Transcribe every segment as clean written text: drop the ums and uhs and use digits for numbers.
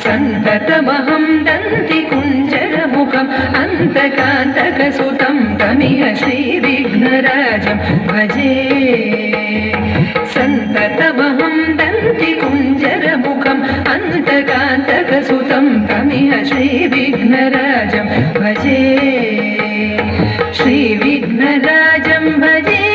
सन्ततमहं दन्तिकुञ्जरमुखम् अन्तकान्तकसुतं तमिह श्रीविघ्नराजं भजे। सन्ततमहं दन्तिकुञ्जरमुखम् अन्तकान्तकसुतं तमिह श्रीविघ्नराजं भजे। श्रीविघ्नराजं भजे।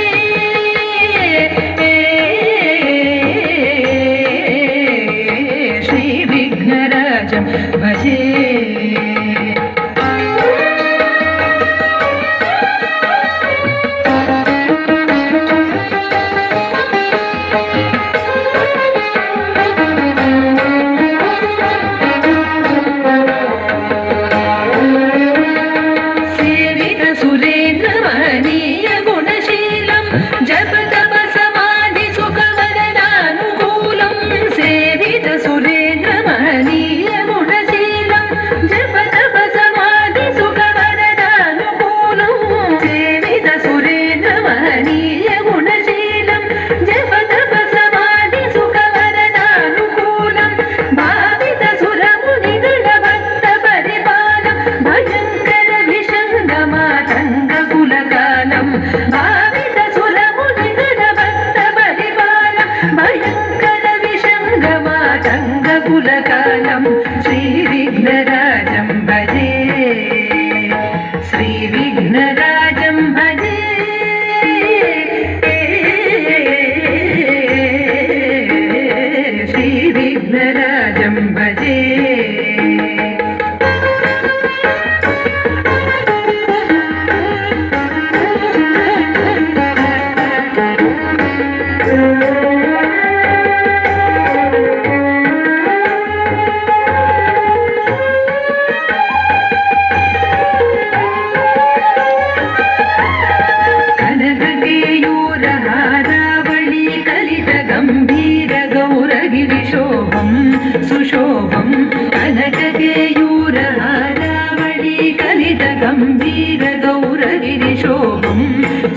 भजे सेवित सुरेन्द्रमहनीय गुणशीलं जप तप समाधि सुखवरदानुकूलं सेवित सुरेन्द्रमहनीय श्रीविघ्नराजं भजे। श्रीविघ्नराजं भजे। श्रीविघ्नराजं भजे। सुशोभं कनककेयूरहारावळी कलितगम्भीरगौरगिरिशोभं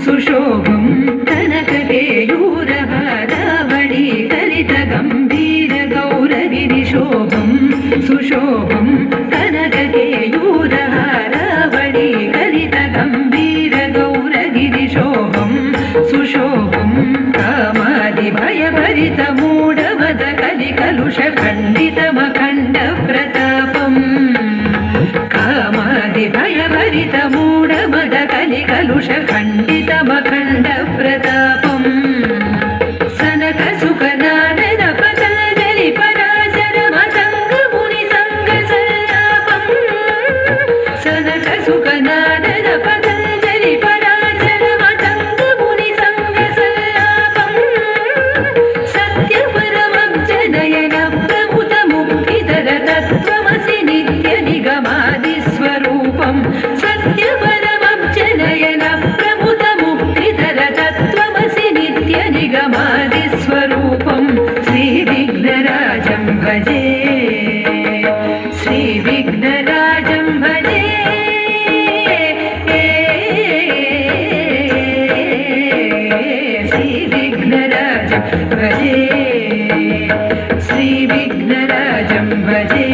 सुशोभं कनककेयूरहारावळी कलितगम्भीरगौरगिरिशोभं सुशोभं कनककेयूरहारावळी कलितगम्भीरगौरगिरिशोभं सुशोभं कामादिभयभरितमूढमद कलिकलुषखण्डितमखण्ड प्रतापम् कामादिभयभरितमूढमद कलिकलुषखण्डितमखण्ड प्रतापम् सनकसुखनानद पतञ्जलि पराशर मतङ्गमुनि सङ्गसल्लापम् सनकसुखनानद पतञ्जलि पराशर मतङ्गमुनि सङ्गसल्लापम् सत्यपरमब्जनयन प्रमुद मुक्तिधर तत्त्वमसि नित्यनिगमादिस्वरूप स्वरूपं श्रीविघ्नराजं भजे श्रीविघ्नराजं भजे श्रीविघ्नराजं भजे श्रीविघ्नराजं भजे